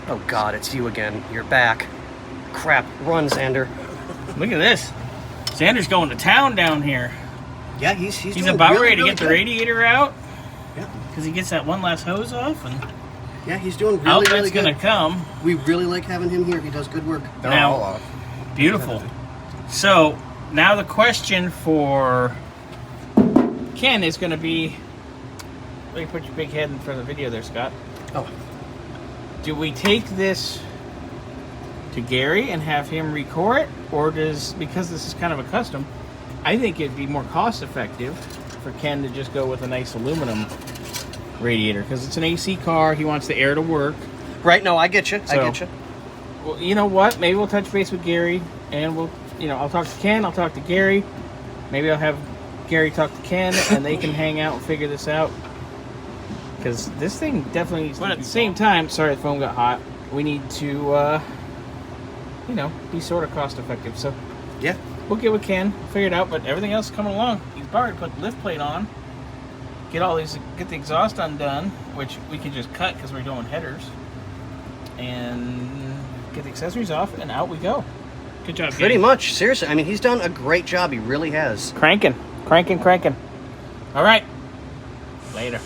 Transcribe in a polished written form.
Oh God, it's you again. You're back. Crap. Run, Xander. Look at this. Xander's going to town down here. Yeah, he's doing about really, ready to really get the good. radiator out. Yeah. Because he gets that one last hose off, and Yeah, he's doing really, outlet's really good. gonna come. We really like having him here. He does good work. They're Now- all off. Beautiful. So now the question for Ken is going to be, let me put your big head in front of the video there, Scott. Oh, Do we take this to Gary and have him recore it, or because this is kind of a custom, I think it'd be more cost effective for Ken to just go with a nice aluminum radiator, because it's an AC car. He wants the air to work. right. No, I get you. I So- get you. Well, you know what? Maybe we'll touch base with Gary, and I'll talk to Ken, I'll talk to Gary. Maybe I'll have Gary talk to Ken, and they can hang out and figure this out. Because this thing definitely, but at the same time, sorry the phone got hot, we need to, be sort of cost effective. So Yeah. we'll get with Ken, figure it out, but everything else is coming along. He's already put the lift plate on, get the exhaust undone, which we can just cut because we're doing headers, and get the accessories off, and out we go. Good job, Pretty Gabe. much. Seriously. I mean, he's done a great job. He really has. Cranking. All right. Later.